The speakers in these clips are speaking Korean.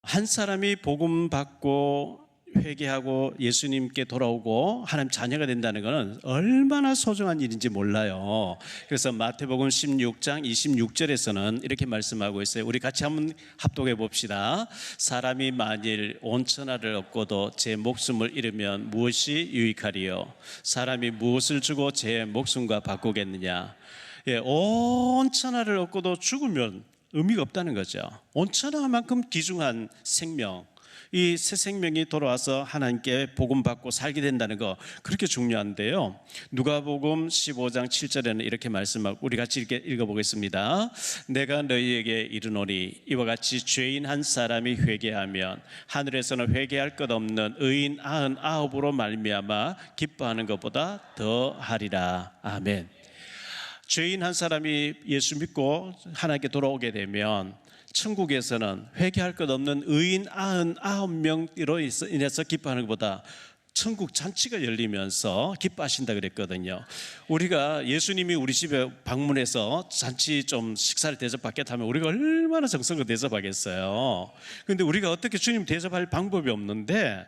한 사람이 복음 받고 회개하고 예수님께 돌아오고 하나님 자녀가 된다는 것은 얼마나 소중한 일인지 몰라요. 그래서 마태복음 16장 26절에서는 이렇게 말씀하고 있어요. 우리 같이 한번 합독해 봅시다. 사람이 만일 온 천하를 얻고도 제 목숨을 잃으면 무엇이 유익하리요? 사람이 무엇을 주고 제 목숨과 바꾸겠느냐? 온 천하를 얻고도 죽으면 의미가 없다는 거죠. 온 천하만큼 귀중한 생명, 이 새 생명이 돌아와서 하나님께 복음 받고 살게 된다는 거 그렇게 중요한데요. 누가복음 15장 7절에는 이렇게 말씀하고, 우리 같이 이렇게 읽어보겠습니다. 내가 너희에게 이르노니 이와 같이 죄인 한 사람이 회개하면 하늘에서는 회개할 것 없는 의인 99으로 말미암아 기뻐하는 것보다 더 하리라. 아멘. 죄인 한 사람이 예수 믿고 하나님께 돌아오게 되면 천국에서는 회개할 것 없는 의인 99명으로 인해서 기뻐하는 것보다 천국 잔치가 열리면서 기뻐하신다 그랬거든요. 우리가 예수님이 우리 집에 방문해서 잔치 좀 식사를 대접받겠다 하면 우리가 얼마나 정성껏 대접하겠어요. 그런데 우리가 어떻게 주님 대접할 방법이 없는데,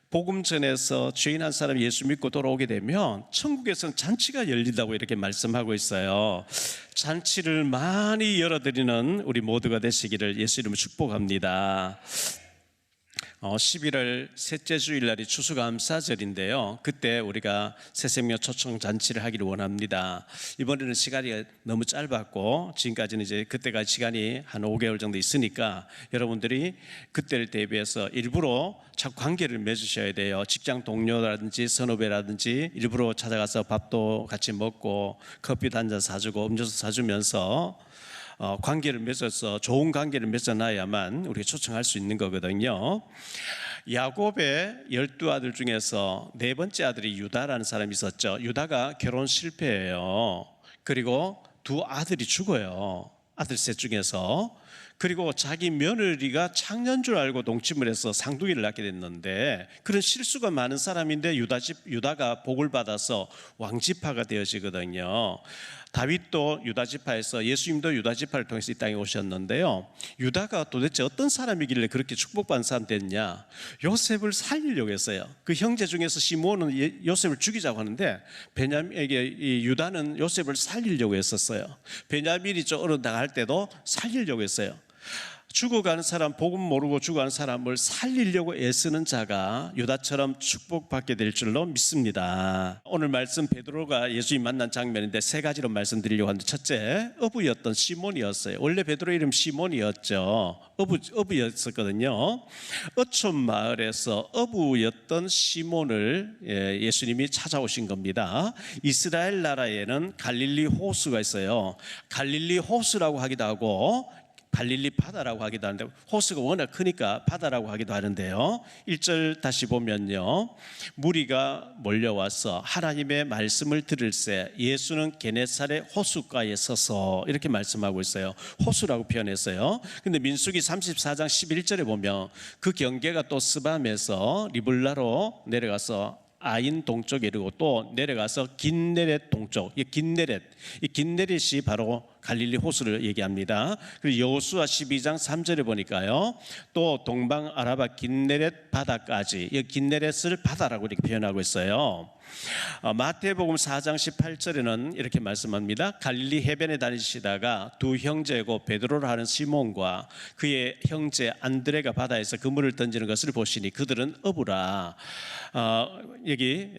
복음 전에서 죄인 한 사람이 예수 믿고 돌아오게 되면 천국에서는 잔치가 열린다고 이렇게 말씀하고 있어요. 잔치를 많이 열어드리는 우리 모두가 되시기를 예수 이름으로 축복합니다. 11월 셋째 주일날이 추수감사절인데요. 그때 우리가 새생명 초청 잔치를 하기를 원합니다. 이번에는 시간이 너무 짧았고 지금까지는 이제 그때가 시간이 한 5개월 정도 있으니까 여러분들이 그때를 대비해서 일부러 자꾸 관계를 맺으셔야 돼요. 직장 동료라든지 선후배라든지 일부러 찾아가서 밥도 같이 먹고 커피도 한 잔 사주고 음료수 사주면서 관계를 맺어서 좋은 관계를 맺어놔야만 우리가 초청할 수 있는 거거든요. 야곱의 12아들 중에서 네 번째 아들이 유다라는 사람이 있었죠. 유다가 결혼 실패해요. 그리고 두 아들이 죽어요. 아들 셋 중에서. 그리고 자기 며느리가 창녀인 줄 알고 동침을 해서 쌍둥이를 낳게 됐는데, 그런 실수가 많은 사람인데 유다가 복을 받아서 왕지파가 되어지거든요. 다윗도 유다지파에서, 예수님도 유다지파를 통해서 이 땅에 오셨는데요. 유다가 도대체 어떤 사람이길래 그렇게 축복받은 사람 됐냐? 요셉을 살리려고 했어요. 그 형제 중에서 시므온은 요셉을 죽이자고 하는데 베냐민에게 유다는 요셉을 살리려고 했었어요. 베냐민이 좀 어려나갈 때도 살리려고 했어요. 죽어가는 사람, 복음 모르고 죽어가는 사람을 살리려고 애쓰는 자가 유다처럼 축복받게 될 줄로 믿습니다. 오늘 말씀 베드로가 예수님 만난 장면인데 세 가지로 말씀드리려고 하는데, 첫째, 어부였던 시몬이었어요. 원래 베드로 이름 시몬이었죠. 어부였었거든요. 어촌 마을에서 어부였던 시몬을 예수님이 찾아오신 겁니다. 이스라엘 나라에는 갈릴리 호수가 있어요. 갈릴리 호수라고 하기도 하고 갈릴리 바다라고 하기도 하는데, 호수가 워낙 크니까 바다라고 하기도 하는데요. 1절 다시 보면요, 무리가 몰려와서 하나님의 말씀을 들을새 예수는 게네사렛 호숫가에 서서, 이렇게 말씀하고 있어요. 호수라고 표현했어요. 근데 민수기 34장 11절에 보면 그 경계가 또 스밤에서 리블라로 내려가서 아인 동쪽에 이르고 또 내려가서 긴네렛 동쪽, 이 긴네렛이 바로 갈릴리 호수를 얘기합니다. 그리고 여호수아 12장 3절에 보니까요, 또 동방 아라바 긴네렛 바다까지, 이 긴네렛을 바다라고 이렇게 표현하고 있어요. 마태복음 4장 18절에는 이렇게 말씀합니다. 갈릴리 해변에 다니시다가 두 형제고 베드로라 하는 시몬과 그의 형제 안드레가 바다에서 그물을 던지는 것을 보시니 그들은 어부라. 여기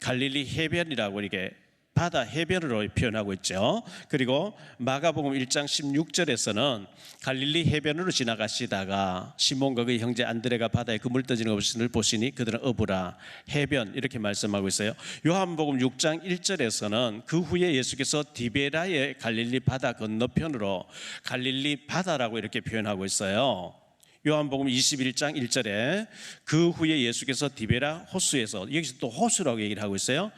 갈릴리 해변이라고 이렇게 바다 해변으로 표현하고 있죠. 그리고 마가복음 1장 16절에서는 갈릴리 해변으로 지나가시다가 시몬과 그의 형제 안드레가 바다에 그물 던지는 것을 보시니 그들은 어부라. 해변, 이렇게 말씀하고 있어요. 요한복음 6장 1절에서는 그 후에 예수께서 디베라의 갈릴리 바다 건너편으로 갈릴리 바다라고 이렇게 표현하고 있어요. 요한복음 21장 1절에 그 후에 예수께서 디베라 호수에서, 여기서 또 호수라고 얘기를 하고 있어요.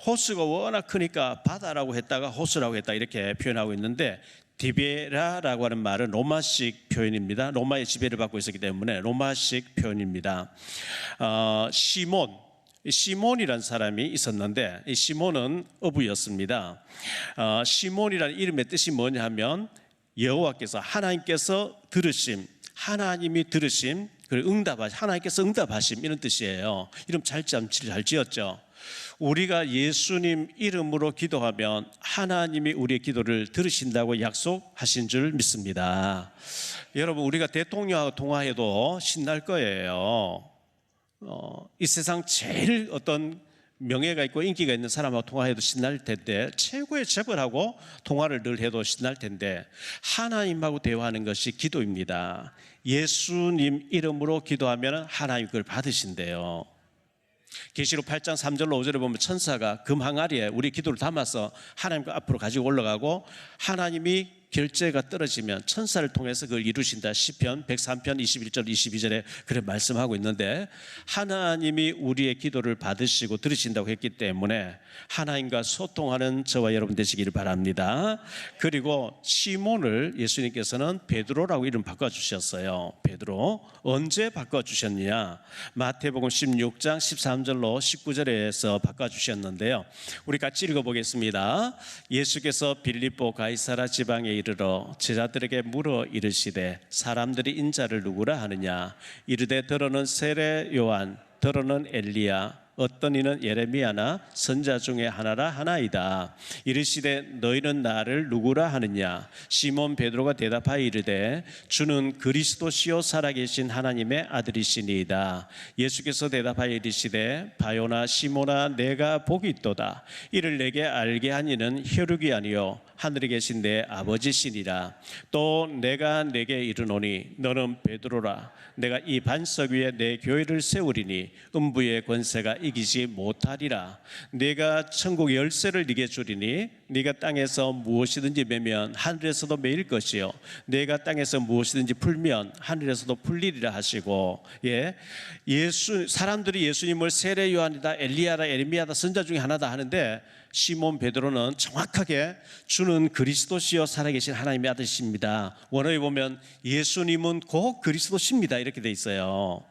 호수가 워낙 크니까 바다라고 했다가 호수라고 했다 이렇게 표현하고 있는데, 디베라라고 하는 말은 로마식 표현입니다. 로마의 지배를 받고 있었기 때문에 로마식 표현입니다. 시몬이라는 사람이 있었는데 이 시몬은 어부였습니다. 시몬이라는 이름의 뜻이 뭐냐 하면 여호와께서, 하나님께서 들으심, 하나님이 들으심, 하나님께서 응답하심 이런 뜻이에요. 이름 잘 지었죠. 우리가 예수님 이름으로 기도하면 하나님이 우리의 기도를 들으신다고 약속하신 줄 믿습니다. 여러분, 우리가 대통령하고 통화해도 신날 거예요. 이 세상 제일 어떤 명예가 있고 인기가 있는 사람하고 통화해도 신날 텐데, 최고의 재벌하고 통화를 늘 해도 신날 텐데, 하나님하고 대화하는 것이 기도입니다. 예수님 이름으로 기도하면 하나님 그걸 받으신대요. 계시록 8장 3절로 5절에 보면 천사가 금 항아리에 우리 기도를 담아서 하나님 앞으로 가지고 올라가고, 하나님이 결제가 떨어지면 천사를 통해서 그걸 이루신다. 시편 103편 21절 22절에 그래 말씀하고 있는데, 하나님이 우리의 기도를 받으시고 들으신다고 했기 때문에 하나님과 소통하는 저와 여러분 되시기를 바랍니다. 그리고 시몬을 예수님께서는 베드로라고 이름 바꿔주셨어요. 베드로. 언제 바꿔주셨냐? 마태복음 16장 13절로 19절에서 바꿔주셨는데요. 우리 같이 읽어보겠습니다. 예수께서 빌립보 가이사라 지방에 이르러 제자들에게 물어 이르시되 사람들이 인자를 누구라 하느냐? 이르되 더러는 세례 요한, 더러는 엘리야, 어떤 이는 예레미야나 선자 중에 하나라 하나이다. 이르시되 너희는 나를 누구라 하느냐? 시몬 베드로가 대답하여 이르되 주는 그리스도시요 살아계신 하나님의 아들이시니이다. 예수께서 대답하여 이르시되 바요나 시몬아, 내가 복이 있도다. 이를 내게 알게 한 이는 혈육이 아니요 하늘에 계신 내 아버지시니라. 또 내가 내게 이르노니 너는 베드로라. 내가 이 반석 위에 내 교회를 세우리니 음부의 권세가 이기지 못하리라. 내가 천국 열쇠를 네게 주리니 네가 땅에서 무엇이든지 매면 하늘에서도 매일 것이요 내가 땅에서 무엇이든지 풀면 하늘에서도 풀리리라 하시고, 사람들이 예수님을 세례 요한이다, 엘리야다, 예레미야다, 선자 중에 하나다 하는데, 시몬 베드로는 정확하게 주는 그리스도시요 살아계신 하나님의 아들이십니다. 원어에 보면 예수님은 곧 그리스도십니다 이렇게 돼 있어요.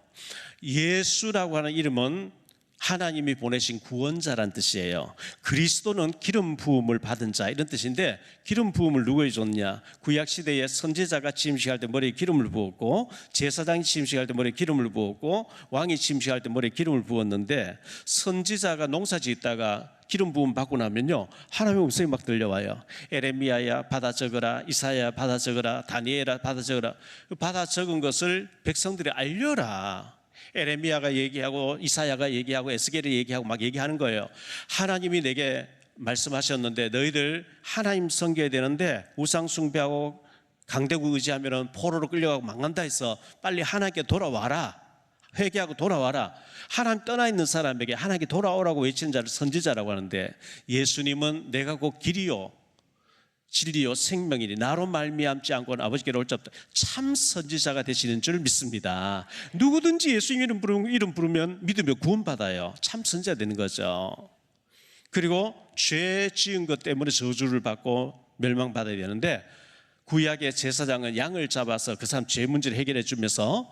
예수라고 하는 이름은 하나님이 보내신 구원자란 뜻이에요. 그리스도는 기름 부음을 받은 자 이런 뜻인데, 기름 부음을 누구에게 줬냐? 구약 시대에 선지자가 침식할 때 머리에 기름을 부었고, 제사장이 침식할 때 머리에 기름을 부었고, 왕이 침식할 때 머리에 기름을 부었는데, 선지자가 농사 짓다가 기름 부음 받고 나면요, 하나님의 음성이 막 들려와요. 에레미야야 받아 적어라, 이사야 받아 적어라, 다니엘아 받아 적어라. 받아 적은 것을 백성들이 알려라. 에레미야가 얘기하고 이사야가 얘기하고 에스겔이 얘기하고 막 얘기하는 거예요. 하나님이 내게 말씀하셨는데 너희들 하나님 섬겨야 되는데 우상 숭배하고 강대국 의지하면 포로로 끌려가고 망한다 해서 빨리 하나님께 돌아와라. 회개하고 돌아와라. 하나님 떠나 있는 사람에게 하나님께 돌아오라고 외치는 자를 선지자라고 하는데, 예수님은 내가 곧 길이요 진리요 생명이니 나로 말미암지 않고는 아버지께로 올 자 없다. 참 선지자가 되시는 줄 믿습니다. 누구든지 예수님 이름 부르면 믿으며 구원받아요. 참 선지자 되는 거죠. 그리고 죄 지은 것 때문에 저주를 받고 멸망받아야 되는데, 구약의 제사장은 양을 잡아서 그 사람 죄 문제를 해결해 주면서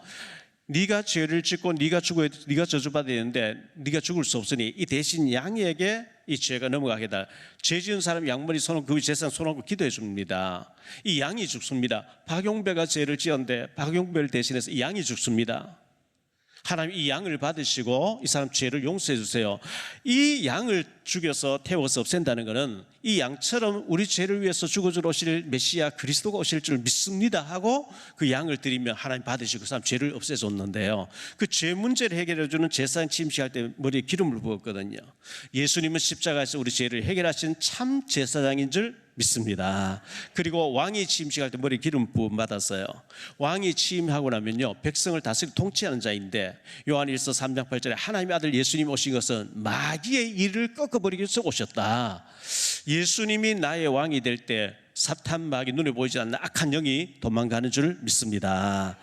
네가 죄를 짓고 네가 저주받아야 되는데 네가 죽을 수 없으니 이 대신 양에게 이 죄가 넘어가게 해달라. 죄 지은 사람 양머리 손을 그 제사장 손하고 기도해 줍니다. 이 양이 죽습니다. 박용배가 죄를 지었는데 박용배를 대신해서 이 양이 죽습니다. 하나님 이 양을 받으시고 이 사람 죄를 용서해 주세요. 이 양을 죽여서 태워서 없앤다는 것은 이 양처럼 우리 죄를 위해서 죽어주러 오실 메시아 그리스도가 오실 줄 믿습니다 하고 그 양을 드리면 하나님 받으시고 그 사람 죄를 없애줬는데요, 그 죄 문제를 해결해 주는 제사장 침식할 때 머리에 기름을 부었거든요. 예수님은 십자가에서 우리 죄를 해결하신 참 제사장인 줄 믿습니다. 그리고 왕이 취임식할 때 머리에 기름 부음 받았어요. 왕이 취임하고 나면요, 백성을 다스리고 통치하는 자인데, 요한일서 3장 8절에 하나님의 아들 예수님 오신 것은 마귀의 일을 꺾어버리기 위해서 오셨다. 예수님이 나의 왕이 될 때 사탄 마귀 눈에 보이지 않는 악한 영이 도망가는 줄 믿습니다.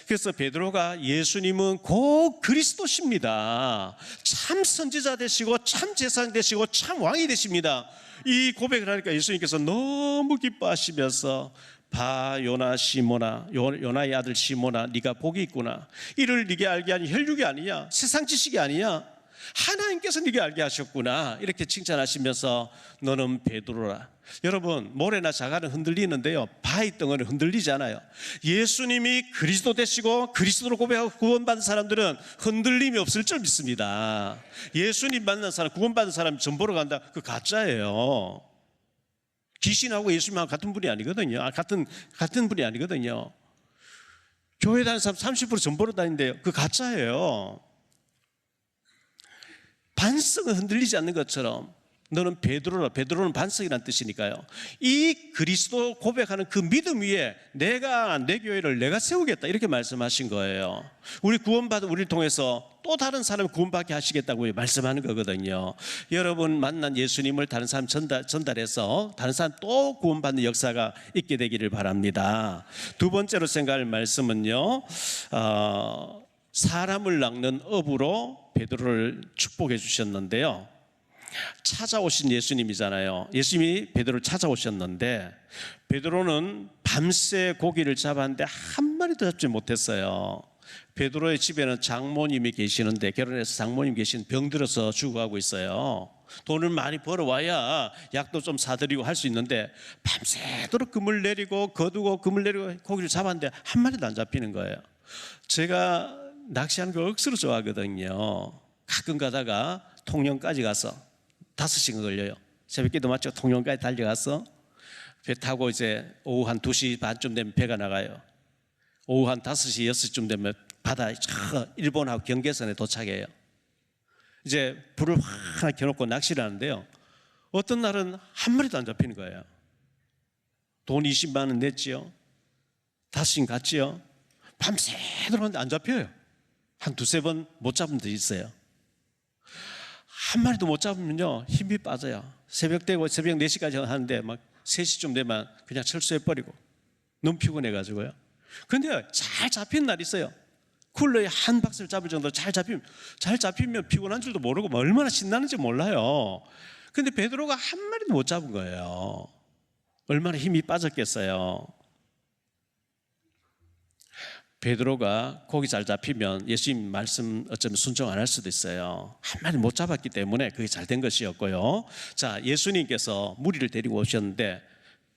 그래서 베드로가 예수님은 곧 그리스도십니다. 참 선지자 되시고 참 제사장 되시고 참 왕이 되십니다. 이 고백을 하니까 예수님께서 너무 기뻐하시면서 바요나 시모나, 요나의 아들 시모나, 네가 복이 있구나. 이를 네게 알게 하니 혈육이 아니냐, 세상 지식이 아니냐, 하나님께서 네게 알게 하셨구나. 이렇게 칭찬하시면서 너는 베드로라. 여러분, 모래나 자갈은 흔들리는데요, 바위 덩어리는 흔들리지 않아요. 예수님이 그리스도 되시고 그리스도로 고백하고 구원받은 사람들은 흔들림이 없을 줄 믿습니다. 예수님 만난 사람, 구원받은 사람이 전 보러 간다, 그 가짜예요. 귀신하고 예수님하고 같은 분이 아니거든요. 같은 분이 아니거든요. 교회 다니는 사람 30% 전보러 다니는데요, 그 가짜예요. 반석은 흔들리지 않는 것처럼 너는 베드로라. 베드로는 반석이라는 뜻이니까요. 이 그리스도 고백하는 그 믿음 위에 내가 내 교회를 내가 세우겠다, 이렇게 말씀하신 거예요. 우리 구원받은 우리를 통해서 또 다른 사람을 구원받게 하시겠다고 말씀하는 거거든요. 여러분 만난 예수님을 다른 사람 전달해서 다른 사람 또 구원받는 역사가 있게 되기를 바랍니다. 두 번째로 생각할 말씀은요, 사람을 낚는 업으로 베드로를 축복해 주셨는데요, 찾아오신 예수님이잖아요. 예수님이 베드로를 찾아오셨는데 베드로는 밤새 고기를 잡았는데 한 마리도 잡지 못했어요. 베드로의 집에는 장모님이 계시는데, 결혼해서 장모님 계신, 병들어서 죽어가고 있어요. 돈을 많이 벌어와야 약도 좀 사드리고 할 수 있는데 밤새도록 그물 내리고 거두고 그물 내리고 고기를 잡았는데 한 마리도 안 잡히는 거예요. 제가 낚시하는 걸 억수로 좋아하거든요. 가끔 가다가 통영까지 가서 5시간 걸려요. 새벽기도 마치고 통영까지 달려가서 배 타고 이제 오후 한 2시 반쯤 되면 배가 나가요. 오후 한 5시, 6시쯤 되면 바다 일본하고 경계선에 도착해요. 이제 불을 하나 켜놓고 낚시를 하는데요, 어떤 날은 한 마리도 안 잡히는 거예요. 돈 20만 원 냈지요. 5시간 갔지요. 밤새도록 하는데 안 잡혀요. 한 2-3번 못 잡은 데 있어요. 한 마리도 못 잡으면요 힘이 빠져요. 새벽 4시까지 하는데 막 3시쯤 되면 그냥 철수해버리고 너무 피곤해가지고요. 근데 잘 잡힌 날 있어요. 쿨러에 한 박스를 잡을 정도로 잘 잡히면 피곤한 줄도 모르고 얼마나 신나는지 몰라요. 근데 베드로가 한 마리도 못 잡은 거예요. 얼마나 힘이 빠졌겠어요. 베드로가 고기 잘 잡히면 예수님 말씀 어쩌면 순종 안 할 수도 있어요. 한 마리 못 잡았기 때문에 그게 잘 된 것이었고요. 자, 예수님께서 무리를 데리고 오셨는데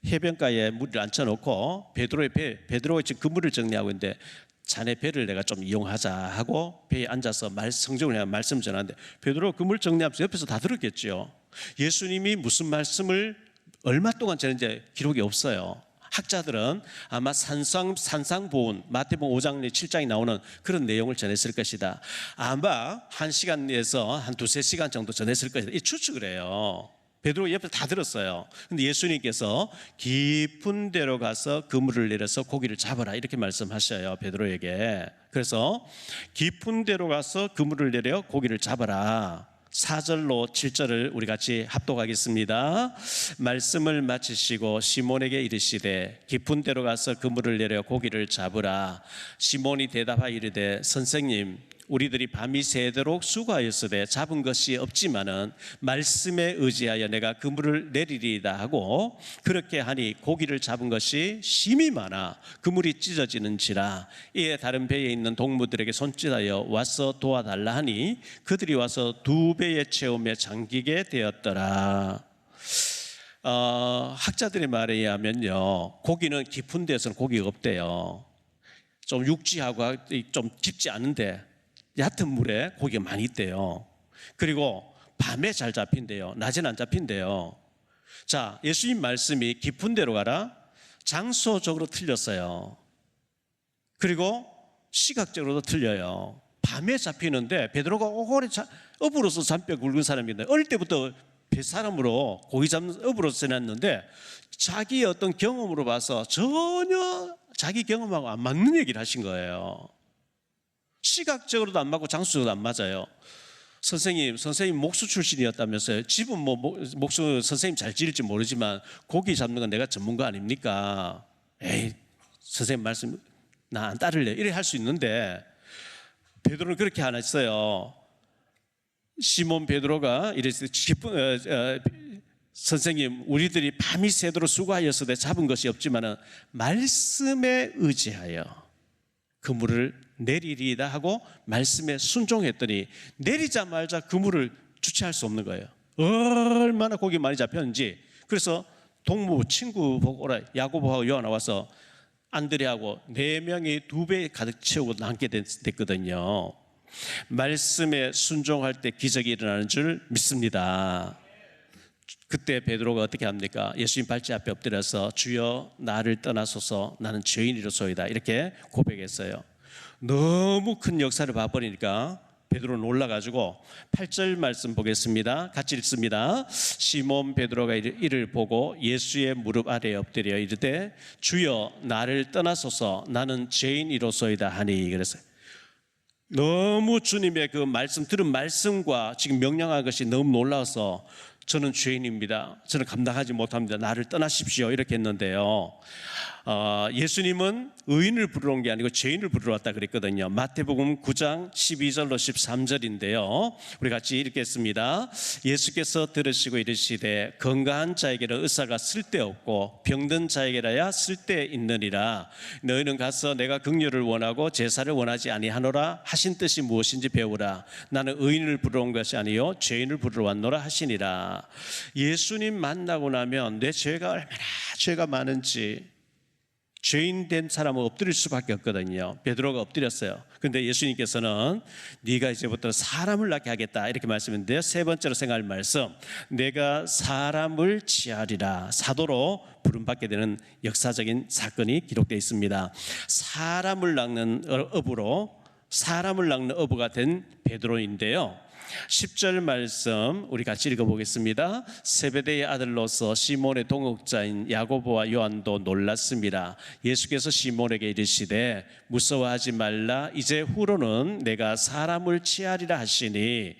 해변가에 무리를 앉혀놓고 베드로가 지금 그물을 정리하고 있는데, 자네 배를 내가 좀 이용하자 하고 배에 앉아서 성경을 내가 말씀 전하는데 베드로가 그물 정리하면서 옆에서 다 들었겠죠. 예수님이 무슨 말씀을 얼마 동안 전했는지 기록이 없어요. 학자들은 아마 산상보훈, 마태복음 5장, 7장에 나오는 그런 내용을 전했을 것이다. 아마 1시간에서 한 2-3시간 정도 전했을 것이다, 이 추측을 해요. 베드로 옆에서 다 들었어요. 근데 예수님께서 깊은 데로 가서 그물을 내려서 고기를 잡아라, 이렇게 말씀하셔요, 베드로에게. 그래서 깊은 데로 가서 그물을 내려 고기를 잡아라. 4절로 7절을 우리 같이 합독하겠습니다. 말씀을 마치시고 시몬에게 이르시되 깊은 데로 가서 그물을 내려 고기를 잡으라. 시몬이 대답하여 이르되 선생님, 우리들이 밤이 새도록 수고하였으되 잡은 것이 없지만은 말씀에 의지하여 내가 그물을 내리리이다 하고, 그렇게 하니 고기를 잡은 것이 심이 많아 그물이 찢어지는지라. 이에 다른 배에 있는 동무들에게 손짓하여 와서 도와달라 하니 그들이 와서 2배의 채움에 잠기게 되었더라. 학자들의 말에 의하면요, 고기는 깊은 데서는 고기가 없대요. 좀 육지하고 좀 깊지 않은데 얕은 물에 고기가 많이 있대요. 그리고 밤에 잘 잡힌대요. 낮에는 안 잡힌대요. 자, 예수님 말씀이 깊은 데로 가라, 장소적으로 틀렸어요. 그리고 시각적으로도 틀려요. 밤에 잡히는데 베드로가 오래 업으로서 잔뼈 굵은 사람인데, 어릴 때부터 뱃사람으로 고기 잡는 업으로 지냈는데 자기의 어떤 경험으로 봐서 전혀 자기 경험하고 안 맞는 얘기를 하신 거예요. 시각적으로도 안 맞고 장수적으로도 안 맞아요. 선생님 목수 출신이었다면서요. 집은 목수 선생님 잘 지을지 모르지만 고기 잡는 건 내가 전문가 아닙니까? 에이, 선생님 말씀 나 안 따를래, 이래 할 수 있는데 베드로는 그렇게 안 했어요. 시몬 베드로가 이랬어요. 선생님, 우리들이 밤이 새도록 수고하였으되 잡은 것이 없지만은 말씀에 의지하여 그물을 내리리이다 하고 말씀에 순종했더니 내리자마자 그물을 주체할 수 없는 거예요. 얼마나 고기 많이 잡혔는지. 그래서 동무 친구 보고 오라, 야고보하고 요한 나와서 안드레하고 4명이 2배 가득 채우고 남게 됐거든요. 말씀에 순종할 때 기적이 일어나는 줄 믿습니다. 그때 베드로가 어떻게 합니까? 예수님 발제 앞에 엎드려서 주여 나를 떠나소서 나는 죄인이로소이다 이렇게 고백했어요. 너무 큰 역사를 봐버리니까 베드로는 놀라가지고 8절 말씀 보겠습니다. 같이 읽습니다. 시몬 베드로가 이를 보고 예수의 무릎 아래에 엎드려 이르되 주여 나를 떠나소서 나는 죄인이로소이다 하니 그랬어요. 너무 주님의 그 말씀 들은 말씀과 지금 명령한 것이 너무 놀라서 저는 죄인입니다. 저는 감당하지 못합니다. 나를 떠나십시오. 이렇게 했는데요. 예수님은 의인을 부르러 온 게 아니고 죄인을 부르러 왔다 그랬거든요. 마태복음 9장 12절로 13절인데요. 우리 같이 읽겠습니다. 예수께서 들으시고 이르시되 건강한 자에게는 의사가 쓸데없고 병든 자에게라야 쓸데있느니라. 너희는 가서 내가 긍휼을 원하고 제사를 원하지 아니하노라 하신 뜻이 무엇인지 배우라. 나는 의인을 부르러 온 것이 아니요 죄인을 부르러 왔노라 하시니라. 예수님 만나고 나면 내 죄가 얼마나 죄가 많은지 죄인 된 사람은 엎드릴 수밖에 없거든요. 베드로가 엎드렸어요. 그런데 예수님께서는 네가 이제부터 사람을 낳게 하겠다 이렇게 말씀했는데요. 세 번째로 생각할 말씀, 내가 사람을 취하리라. 사도로 부름받게 되는 역사적인 사건이 기록되어 있습니다. 사람을 낳는 어부가 된 베드로인데요. 10절 말씀 우리 같이 읽어보겠습니다. 세베대의 아들로서 시몬의 동역자인 야고보와 요한도 놀랐습니다. 예수께서 시몬에게 이르시되 무서워하지 말라. 이제 후로는 내가 사람을 취하리라 하시니,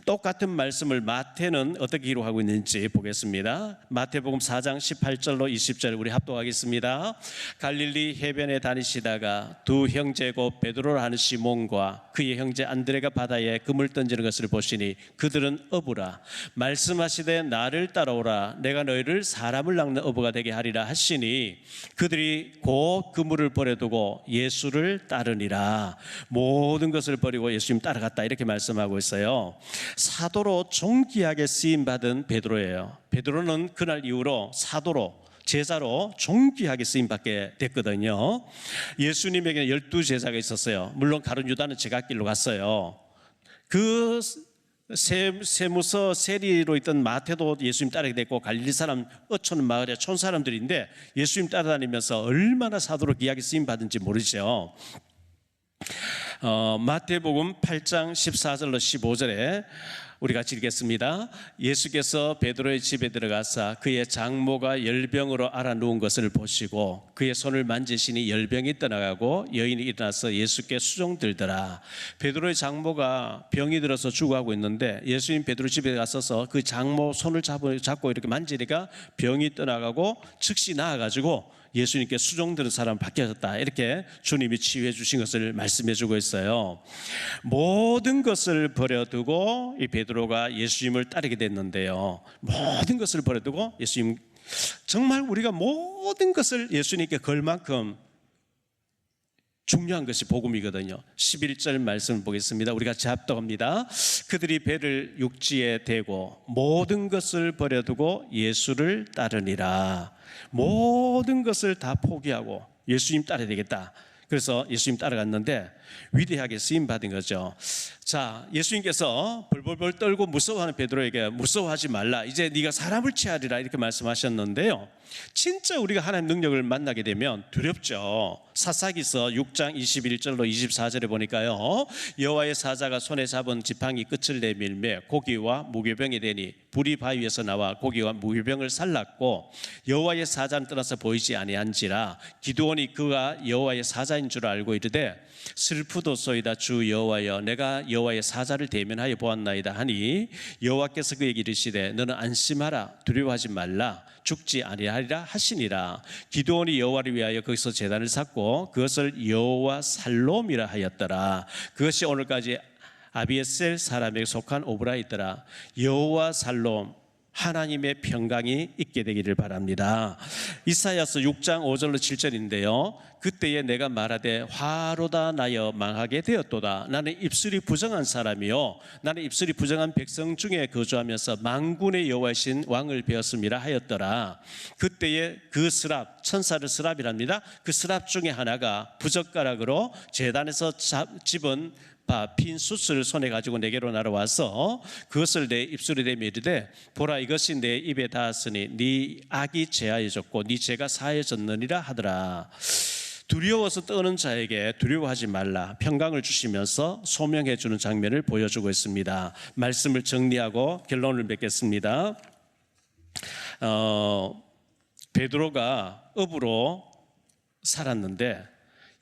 똑같은 말씀을 마태는 어떻게 기록하고 있는지 보겠습니다. 마태복음 4장 18절로 20절 우리 합독하겠습니다. 갈릴리 해변에 다니시다가 두 형제고 베드로라 하는 시몬과 그의 형제 안드레가 바다에 그물 던지는 것을 보시니 그들은 어부라. 말씀하시되 나를 따라오라. 내가 너희를 사람을 낚는 어부가 되게 하리라 하시니 그들이 곧 그물을 버려두고 예수를 따르니라. 모든 것을 버리고 예수님 따라갔다 이렇게 말씀하고 있어요. 사도로 존귀하게 쓰임받은 베드로예요. 베드로는 그날 이후로 사도로 제자로 존귀하게 쓰임받게 됐거든요. 예수님에게 12제자가 있었어요. 물론 가룟 유다는 제갓길로 갔어요. 그 세무서 세리로 있던 마태도 예수님 따르게 됐고, 갈릴리 사람 어촌 마을의 촌 사람들인데 예수님 따라다니면서 얼마나 사도로 귀하게 쓰임받은지 모르죠. 마태복음 8장 14절로 15절에 우리 같이 읽겠습니다. 예수께서 베드로의 집에 들어가사 그의 장모가 열병으로 앓아 누운 것을 보시고 그의 손을 만지시니 열병이 떠나가고 여인이 일어나서 예수께 수종들더라. 베드로의 장모가 병이 들어서 죽어가고 있는데 예수님 베드로 집에 가서서 그 장모 손을 잡고 이렇게 만지니까 병이 떠나가고 즉시 나아가지고 예수님께 수종드는 사람 바뀌어졌다. 이렇게 주님이 치유해 주신 것을 말씀해 주고 있어요. 모든 것을 버려두고 이 베드로가 예수님을 따르게 됐는데요. 모든 것을 버려두고 예수님, 정말 우리가 모든 것을 예수님께 걸 만큼 중요한 것이 복음이거든요. 11절 말씀 보겠습니다. 우리 같이 합독합니다. 그들이 배를 육지에 대고 모든 것을 버려두고 예수를 따르니라. 모든 것을 다 포기하고 예수님 따라야 되겠다. 그래서 예수님 따라갔는데 위대하게 쓰임받은 거죠. 자, 예수님께서 벌벌벌 떨고 무서워하는 베드로에게 무서워하지 말라. 이제 네가 사람을 취하리라 이렇게 말씀하셨는데요. 진짜 우리가 하나님 능력을 만나게 되면 두렵죠. 사사기서 6장 21절로 24절에 보니까요, 여호와의 사자가 손에 잡은 지팡이 끝을 내밀매 고기와 무교병이 되니 불이 바위에서 나와 고기와 무교병을 살랐고 여호와의 사자는 떠나서 보이지 아니한지라. 기드온이 그가 여호와의 사자인 줄 알고 이르되 슬프도소이다. 주 여호와여, 내가 여호와의 사자를 대면하여 보았나이다 하니 여호와께서 그에게 이르시되 너는 안심하라. 두려워하지 말라. 죽지 아니하리라 하시니라. 기드온이 여호와를 위하여 거기서 제단을 쌓고 그것을 여호와 살롬이라 하였더라. 그것이 오늘까지 아비에셀 사람에게 속한 오브라 있더라. 여호와 살롬, 하나님의 평강이 있게 되기를 바랍니다. 이사야서 6장 5절로 7절인데요. 그때에 내가 말하되 화로다 나여 망하게 되었도다. 나는 입술이 부정한 사람이요 나는 입술이 부정한 백성 중에 거주하면서 만군의 여호와신 왕을 배웠음이라 하였더라. 그때에 그 스랍, 천사를 스랍이랍니다. 그 스랍 중에 하나가 부젓가락으로 제단에서 집은 빈 숯을 손에 가지고 내게로 날아와서 그것을 내 입술에 대며 이르되 보라 이것이 내 입에 닿았으니 네 악이 제하여졌고 네 죄가 사하여졌느니라 하더라. 두려워서 떠는 자에게 두려워하지 말라 평강을 주시면서 소명해 주는 장면을 보여주고 있습니다. 말씀을 정리하고 결론을 맺겠습니다. 베드로가 업으로 살았는데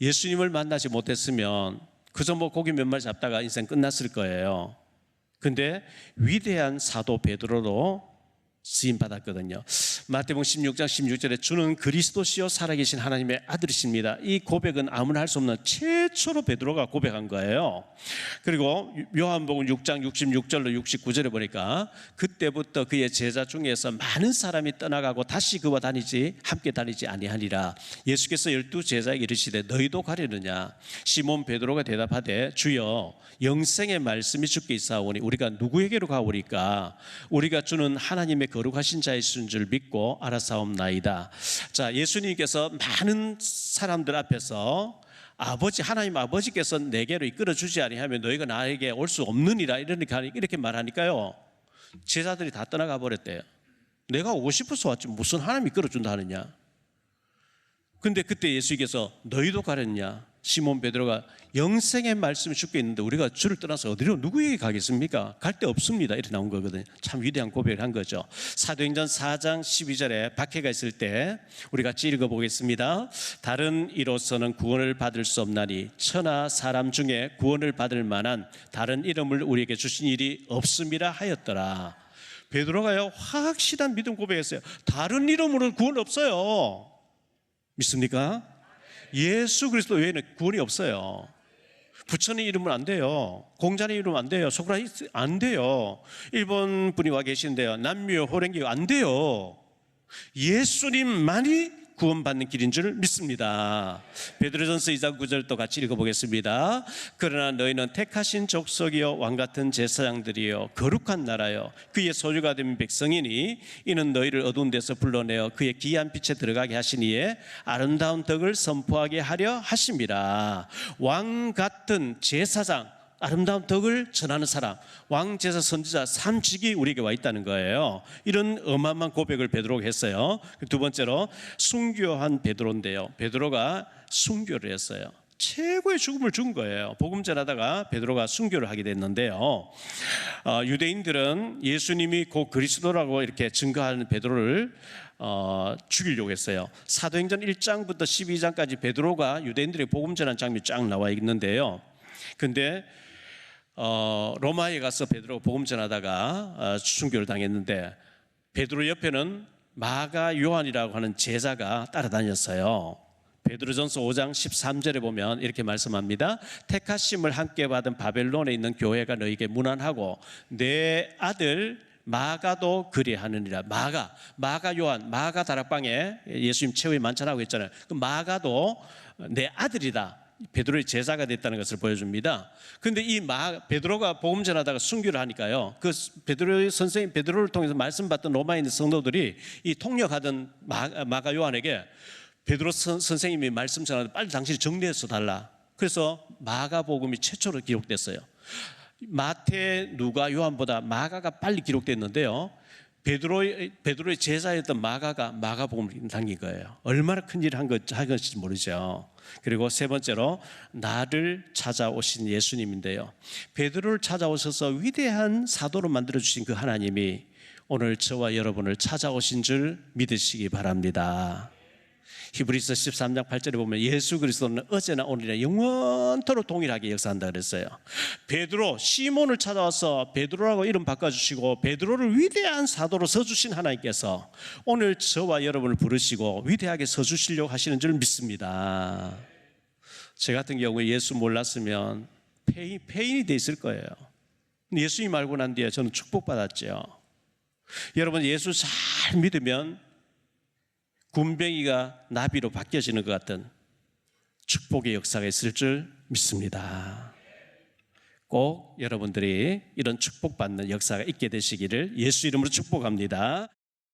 예수님을 만나지 못했으면 그저 고기 몇 마리 잡다가 인생 끝났을 거예요. 근데 위대한 사도 베드로로 쓰임 받았거든요. 마태복음 16장 16절에 주는 그리스도시요 살아계신 하나님의 아들이십니다. 이 고백은 아무나 할 수 없는 최초로 베드로가 고백한 거예요. 그리고 요한복음 6장 66절로 69절에 보니까 그때부터 그의 제자 중에서 많은 사람이 떠나가고 다시 그와 함께 다니지 아니하니라. 예수께서 12 제자에게 이르시되 너희도 가려느냐. 시몬 베드로가 대답하되 주여 영생의 말씀이 주께 있사오니 우리가 누구에게로 가오리까. 우리가 주는 하나님의 거룩하신 자이신 줄 믿고 알아사옵나이다. 자, 예수님께서 많은 사람들 앞에서 하나님 아버지께서 내게로 이끌어 주지 아니하면 너희가 나에게 올 수 없느니라 이렇게 말하니까요, 제자들이 다 떠나가 버렸대요. 내가 오고 싶어서 왔지 무슨 하나님이 이끌어 준다 하느냐. 근데 그때 예수님께서 너희도 가렸냐. 시몬 베드로가 영생의 말씀이 주께 있는데 우리가 주를 떠나서 어디로 누구에게 가겠습니까? 갈 데 없습니다. 이렇게 나온 거거든요. 참 위대한 고백을 한 거죠. 사도행전 4장 12절에 박해가 있을 때 우리 같이 읽어보겠습니다. 다른 이로서는 구원을 받을 수 없나니 천하 사람 중에 구원을 받을 만한 다른 이름을 우리에게 주신 일이 없음이라 하였더라. 베드로가요 확실한 믿음 고백했어요. 다른 이름으로는 구원 없어요. 믿습니까? 예수 그리스도 외에는 구원이 없어요. 부처님 이름은 안 돼요. 공자님 이름은 안 돼요. 소크라테스 안 돼요. 일본 분이 와 계시는데요, 남미오 호랭기 안 돼요. 예수님만이 구원받는 길인 줄 믿습니다. 베드로전서 2장 9절 또 같이 읽어보겠습니다. 그러나 너희는 택하신 족속이요 왕같은 제사장들이요 거룩한 나라요 그의 소유가 된 백성이니 이는 너희를 어두운 데서 불러내어 그의 귀한 빛에 들어가게 하시니에 아름다운 덕을 선포하게 하려 하심이라. 왕같은 제사장, 아름다운 덕을 전하는 사람, 왕제사 선지자 3직이 우리에게 와 있다는 거예요. 이런 어마어마한 고백을 베드로가 했어요. 두 번째로 순교한 베드로인데요, 베드로가 순교를 했어요. 최고의 죽음을 죽은 거예요. 복음 전하다가 베드로가 순교를 하게 됐는데요, 유대인들은 예수님이 곧 그리스도라고 이렇게 증거하는 베드로를 죽이려고 했어요. 사도행전 1장부터 12장까지 베드로가 유대인들의 복음 전하는 장면이 쫙 나와 있는데요, 근데 로마에 가서 베드로가 복음 전하다가 순교를 당했는데 베드로 옆에는 마가 요한이라고 하는 제자가 따라다녔어요. 베드로전서 5장 13절에 보면 이렇게 말씀합니다. 택하심을 함께 받은 바벨론에 있는 교회가 너에게 문안하고 내 아들 마가도 그리하느니라. 마가 요한, 마가 다락방에 예수님 최후의 만찬하고 있잖아요. 그 마가도 내 아들이다. 베드로의 제자가 됐다는 것을 보여줍니다. 그런데 이 베드로가 복음 전하다가 순교를 하니까요, 그 베드로의 선생님 베드로를 통해서 말씀 받던 로마인 성도들이 이 통역하던 마가 요한에게 베드로 선생님이 말씀 전하는데 빨리 당신이 정리해서 달라. 그래서 마가복음이 최초로 기록됐어요. 마태, 누가, 요한보다 마가가 빨리 기록됐는데요, 베드로의 제자였던 마가가 마가복음을 남긴 거예요. 얼마나 큰 일을 한 것인지 모르죠. 그리고 세 번째로 나를 찾아오신 예수님인데요, 베드로를 찾아오셔서 위대한 사도로 만들어주신 그 하나님이 오늘 저와 여러분을 찾아오신 줄 믿으시기 바랍니다. 히브리서 13장 8절에 보면 예수 그리스도는 어제나 오늘이나 영원토록 동일하게 역사한다 그랬어요. 베드로, 시몬을 찾아와서 베드로라고 이름 바꿔주시고 베드로를 위대한 사도로 서주신 하나님께서 오늘 저와 여러분을 부르시고 위대하게 서주시려고 하시는 줄 믿습니다. 저 같은 경우에 예수 몰랐으면 폐인이 돼 있을 거예요. 예수님 알고 난 뒤에 저는 축복받았죠. 여러분, 예수 잘 믿으면 군뱅이가 나비로 바뀌어지는 것 같은 축복의 역사가 있을 줄 믿습니다. 꼭 여러분들이 이런 축복받는 역사가 있게 되시기를 예수 이름으로 축복합니다.